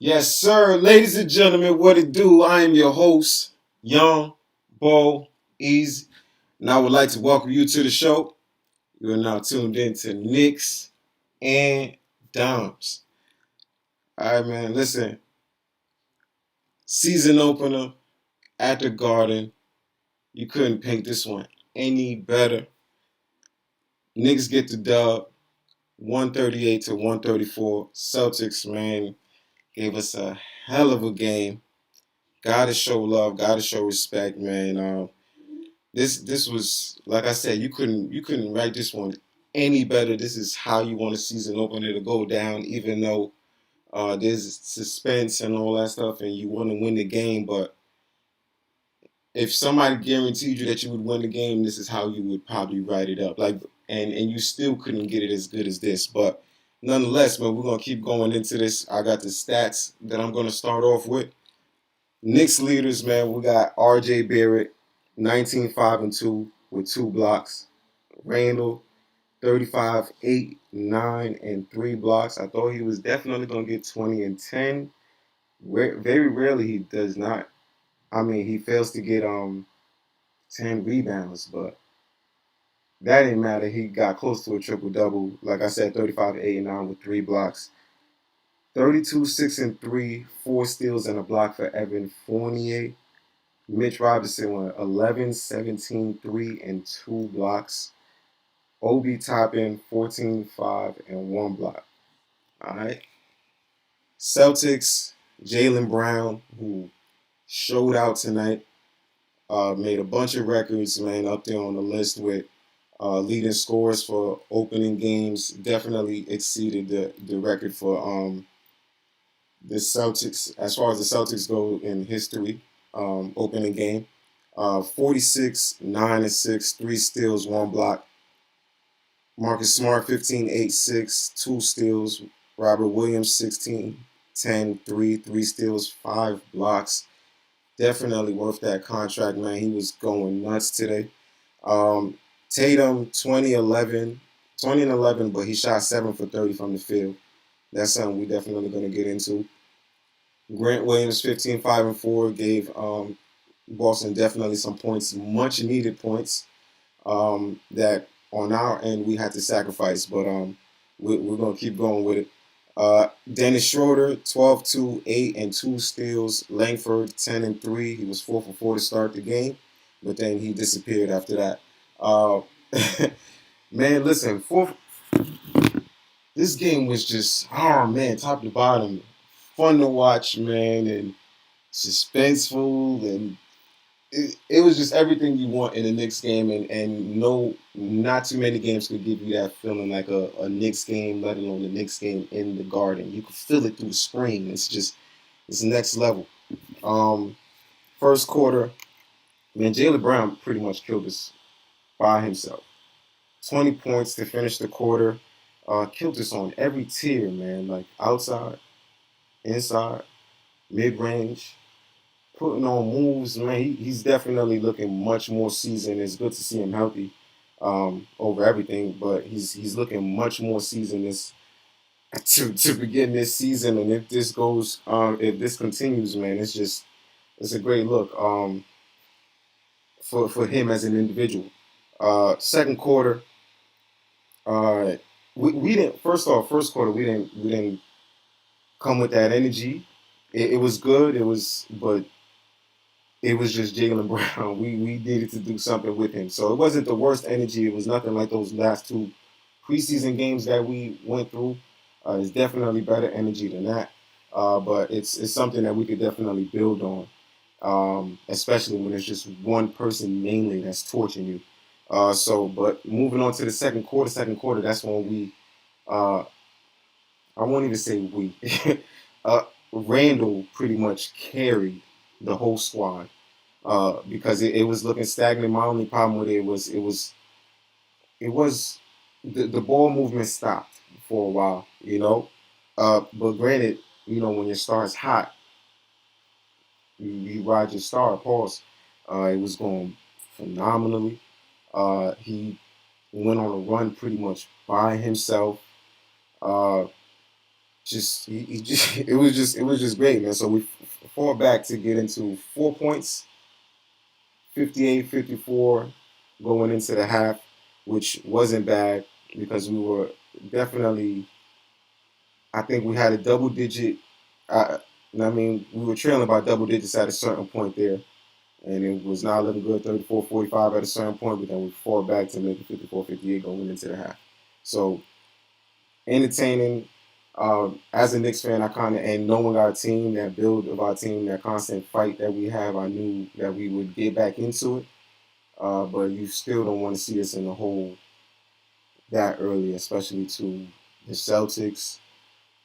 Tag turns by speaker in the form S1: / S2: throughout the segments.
S1: Yes, sir. Ladies and gentlemen, what it do? I am your host, Young Bo Easy, and I would like to welcome you to the show. You are now tuned in to Knicks and Dimes. All right, man. Listen, season opener at the Garden. You couldn't paint this one any better. Knicks get the dub, 138 to 134. Celtics, man, gave us a hell of a game. Gotta show love, gotta show respect, man. This was, like I said, you couldn't write this one any better. This is how you want a season opener to go down, even though there's suspense and all that stuff, and you want to win the game. But if somebody guaranteed you that you would win the game, this is how you would probably write it up. And you still couldn't get it as good as this. But nonetheless, man, we're gonna keep going into this. I got the stats that I'm gonna start off with. Knicks leaders, man, we got R.J. Barrett, 19 5 and 2 with 2 blocks. Randall, 35 8 9 and 3 blocks. I thought he was definitely going to get 20 and 10. Very rarely he does not. I mean, he fails to get 10 rebounds, but that didn't matter. He got close to a triple double. Like I said, 35 8 and 9 with 3 blocks. 32 6 and 3, 4 steals and a block for Evan Fournier. Mitch Robinson went 11, 17, 3, and 2 blocks. Obi Toppin, 14, 5, and 1 block. All right. Celtics, Jaylen Brown, who showed out tonight, made a bunch of records, man, up there on the list with leading scores for opening games. Definitely exceeded the record for the Celtics, as far as the Celtics go in history, opening game. 46, 9 and 6, 3 steals, 1 block. Marcus Smart, 15, 8, 6, 2 steals. Robert Williams, 16, 10, 3 steals, 5 blocks. Definitely worth that contract, man. He was going nuts today. Um, Tatum, 20 and 11, but he shot 7 for 30 from the field. That's something we definitely going to get into. Grant Williams, 15, 5 and 4, gave Boston definitely some points, much needed points that on our end we had to sacrifice, but we're going to keep going with it. Dennis Schroeder, 12, 2, 8, and 2 steals. Langford, 10 and 3. He was 4 for 4 to start the game, but then he disappeared after that. Uh, man, listen, this game was just, oh man, top to bottom, fun to watch, man, and suspenseful, and it was just everything you want in a Knicks game, and no, not too many games could give you that feeling like a Knicks game, let alone the Knicks game in the Garden. You could feel it through the screen. It's next level. Um, First quarter, man, Jaylen Brown pretty much killed us by himself. 20 points to finish the quarter. Killed us on every tier, man. Like outside, inside, mid range, putting on moves, man. He's definitely looking much more seasoned. It's good to see him healthy over everything, but he's looking much more seasoned to begin this season. And if this continues, man, it's a great look for him as an individual. Second quarter, uh, we didn't. First off, first quarter we didn't come with that energy. It was good. But it was just Jaylen Brown. We needed to do something with him. So it wasn't the worst energy. It was nothing like those last two preseason games that we went through. It's definitely better energy than that. But it's something that we could definitely build on, especially when it's just one person mainly that's torching you. But moving on to the second quarter, that's when uh, I won't even say we, uh, Randall pretty much carried the whole squad because it was looking stagnant. My only problem with it was the ball movement stopped for a while, you know. But granted, you know when your star's hot, you ride your star. Pause. It was going phenomenally. He went on a run pretty much by himself. Uh, just he just it was just great, man. So we fought back to get into 4 points, 58-54 going into the half, which wasn't bad because we were definitely. I think we had a double digit. Uh, I mean, we were trailing by double digits at a certain point there, and it was not looking good 34-45 at a certain point, but then we fought back to make it 54-58 going into the half. So entertaining. As a Knicks fan, I kind of, and knowing our team, that build of our team, that constant fight that we have, I knew that we would get back into it. But you still don't want to see us in the hole that early, especially to the Celtics,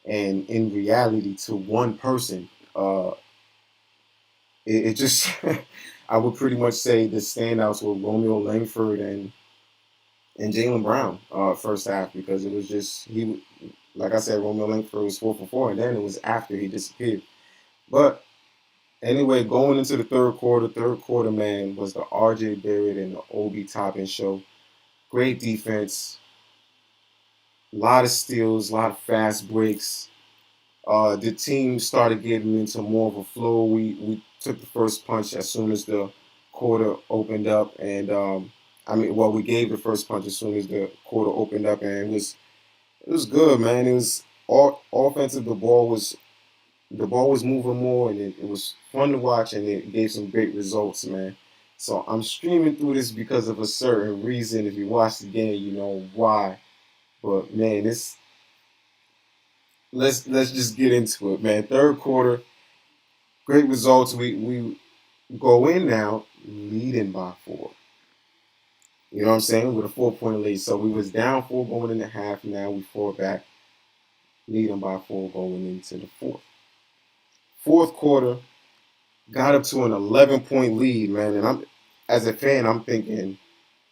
S1: and in reality to one person. It just, I would pretty much say the standouts were Romeo Langford and Jaylen Brown first half, because it was just like I said, Romeo Langford was 4 for 4, and then it was after he disappeared. But anyway, going into the third quarter, man, was the R.J. Barrett and the Obi Toppin show. Great defense, a lot of steals, a lot of fast breaks. The team started getting into more of a flow. We took the first punch as soon as the quarter opened up, and we gave the first punch as soon as the quarter opened up, and it was good, man. It was all offensive. The ball was moving more, and it was fun to watch, and it gave some great results, man. So I'm streaming through this because of a certain reason. If you watch the game, you know why. But man, this let's just get into it, man. Third quarter, great results. We go in now leading by 4. You know what I'm saying? With a 4 point lead. So we was down 4 going in the half. Now we fall back, leading by 4 going into the fourth. Fourth quarter, got up to an 11-point lead, man. And as a fan, I'm thinking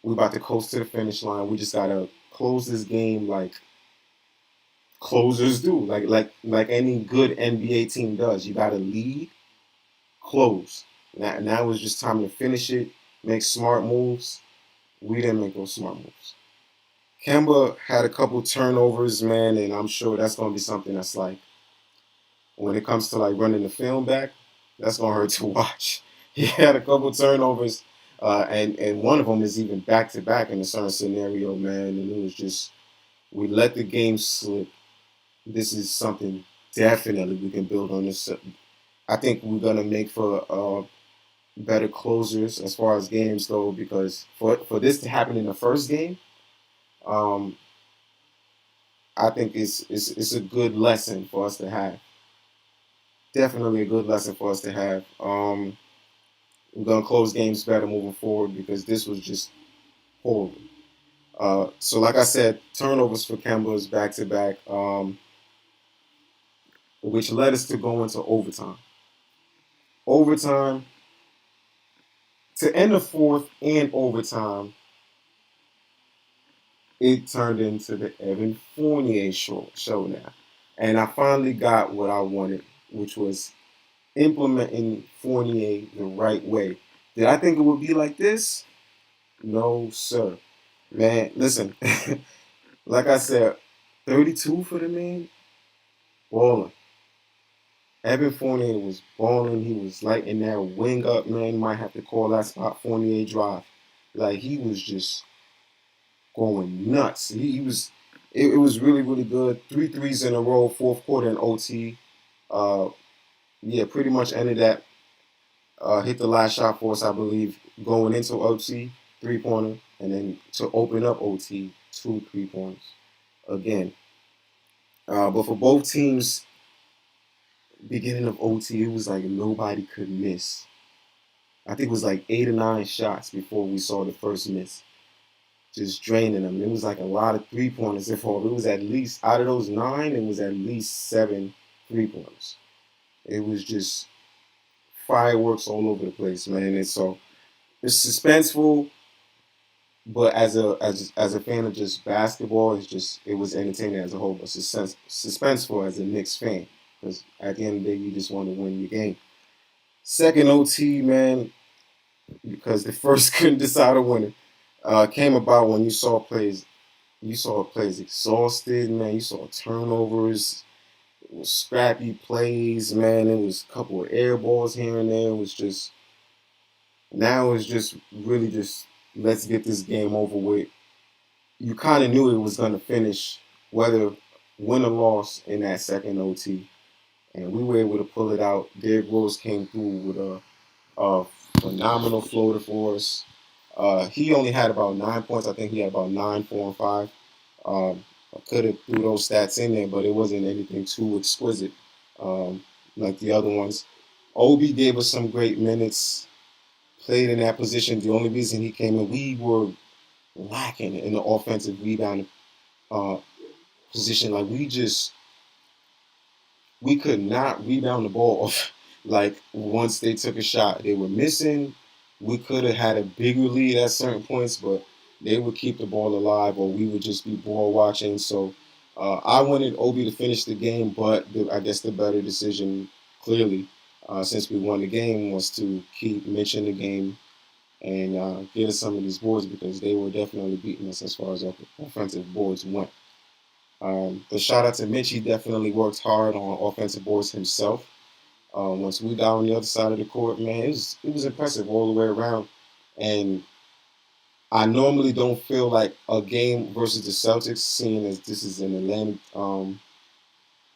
S1: we about to coast to the finish line. We just gotta close this game like closers do, like any good NBA team does. You gotta lead, close. Now it was just time to finish it, make smart moves. We didn't make those smart moves. Kemba had a couple turnovers, man, and I'm sure that's gonna be something that's like when it comes to like running the film back, that's gonna hurt to watch. He had a couple turnovers, and one of them is even back to back in a certain scenario, man. And it was just we let the game slip. This is something definitely we can build on this. I think we're gonna make for better closers as far as games go, because for this to happen in the first game, um, I think it's a good lesson for us to have. Definitely a good lesson for us to have. We're gonna close games better moving forward because this was just horrible. So like I said, turnovers for Kemba's back to back, which led us to go into overtime. Overtime to end the fourth and overtime, it turned into the Evan Fournier show now, and I finally got what I wanted, which was implementing Fournier the right way. Did I think it would be like this? No, sir. Man, listen, like I said, 32 for the man, balling. Evan Fournier was balling. He was lighting that wing up, man. You might have to call that spot Fournier Drive. Like, he was just going nuts. It was really, really good. Three threes in a row, fourth quarter in OT. Uh, yeah, pretty much ended that. Hit the last shot for us, I believe, going into OT, 3 pointer, and then to open up OT, 2 3 pointers again. But for both teams, beginning of OT, it was like nobody could miss. I think it was like 8 or 9 shots before we saw the first miss, just draining them. It was like a lot of 3 pointers. If all, it was at least out of those 9, it was at least 7 3 pointers. It was just fireworks all over the place, man. And so it's suspenseful, but as a fan of just basketball, it was entertaining as a whole, but suspenseful as a Knicks fan, because at the end of the day, you just want to win your game. Second OT, man, because the first couldn't decide a winner. Came about when you saw plays exhausted, man. You saw turnovers. It was scrappy plays, man. It was a couple of air balls here and there. It was just now it's just really just let's get this game over with. You kind of knew it was going to finish, whether win or loss in that second OT, and we were able to pull it out. Derrick Rose came through with a phenomenal floater for us. He only had about 9 points. I think he had about 9, 4, and 5. I could have threw those stats in there, but it wasn't anything too exquisite like the other ones. Obi gave us some great minutes, played in that position. The only reason he came in, we were lacking in the offensive rebound uh, position. Like we could not rebound the ball off. Like once they took a shot, they were missing. We could have had a bigger lead at certain points, but they would keep the ball alive, or we would just be ball watching. So I wanted Obi to finish the game, but I guess the better decision, clearly, since we won the game, was to keep Mitch in the game and get us some of these boards because they were definitely beating us as far as offensive boards went. The shout out to Mitch, he definitely worked hard on offensive boards himself. Once we got on the other side of the court, man, it was impressive all the way around. And I normally don't feel like a game versus the Celtics, seeing as this is an Atlantic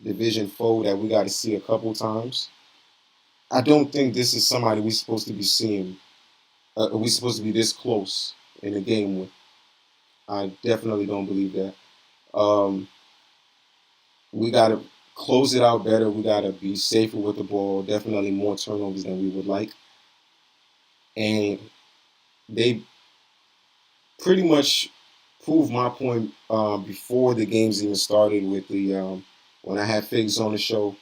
S1: division foe that we got to see a couple times. I don't think this is somebody we're supposed to be seeing. We're supposed to be this close in a game with. I definitely don't believe that. Um, we got to close it out better. We got to be safer with the ball. Definitely more turnovers than we would like. And they pretty much proved my point before the games even started with the when I had Figs on the show.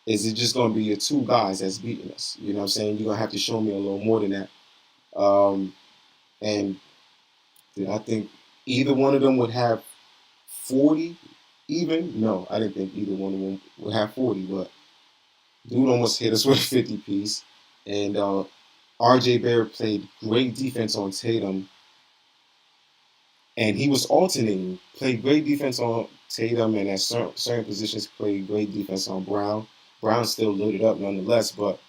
S1: Is it just going to be your two guys that's beating us? You know what I'm saying? You're going to have to show me a little more than that. And I think either one of them would have 40 even. No, I didn't think either one of them would have 40, but dude almost hit us with a 50 piece. And RJ Barrett played great defense on Tatum, and he was alternating. Played great defense on Tatum, and at certain positions played great defense on Brown. Brown still lit it up nonetheless, but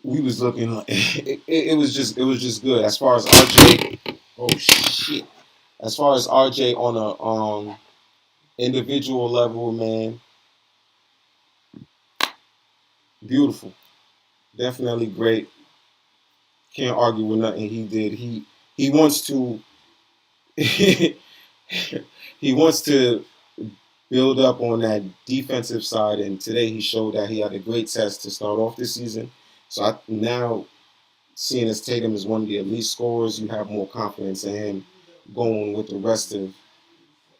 S1: we was looking like it was just good. As far as RJ, oh shit. As far as RJ on a individual level, man, beautiful. Definitely great. Can't argue with nothing he did. He wants to he wants to build up on that defensive side, and today he showed that he had a great test to start off this season. So now seeing as Tatum is one of the elite scorers, you have more confidence in him going with the rest of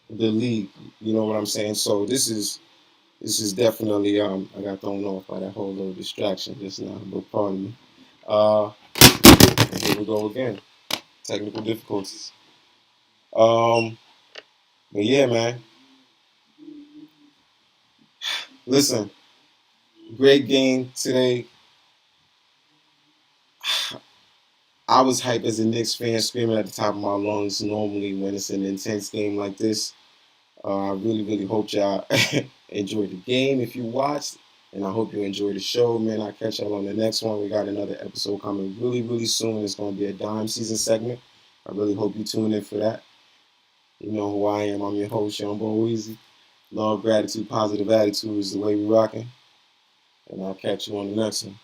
S1: the league. You know what I'm saying? So this is definitely I got thrown off by that whole little distraction just now, but pardon me. Uh, Here we go again. Technical difficulties. Um, but yeah, man. Listen, great game today. I was hyped as a Knicks fan, screaming at the top of my lungs. Normally, when it's an intense game like this, I really, really hope y'all enjoyed the game if you watched, and I hope you enjoyed the show, man. I'll catch y'all on the next one. We got another episode coming really, really soon. It's going to be a dime season segment. I really hope you tune in for that. You know who I am. I'm your host, Young Bo Weezy. Love, gratitude, positive attitude is the way we rocking. And I'll catch you on the next one.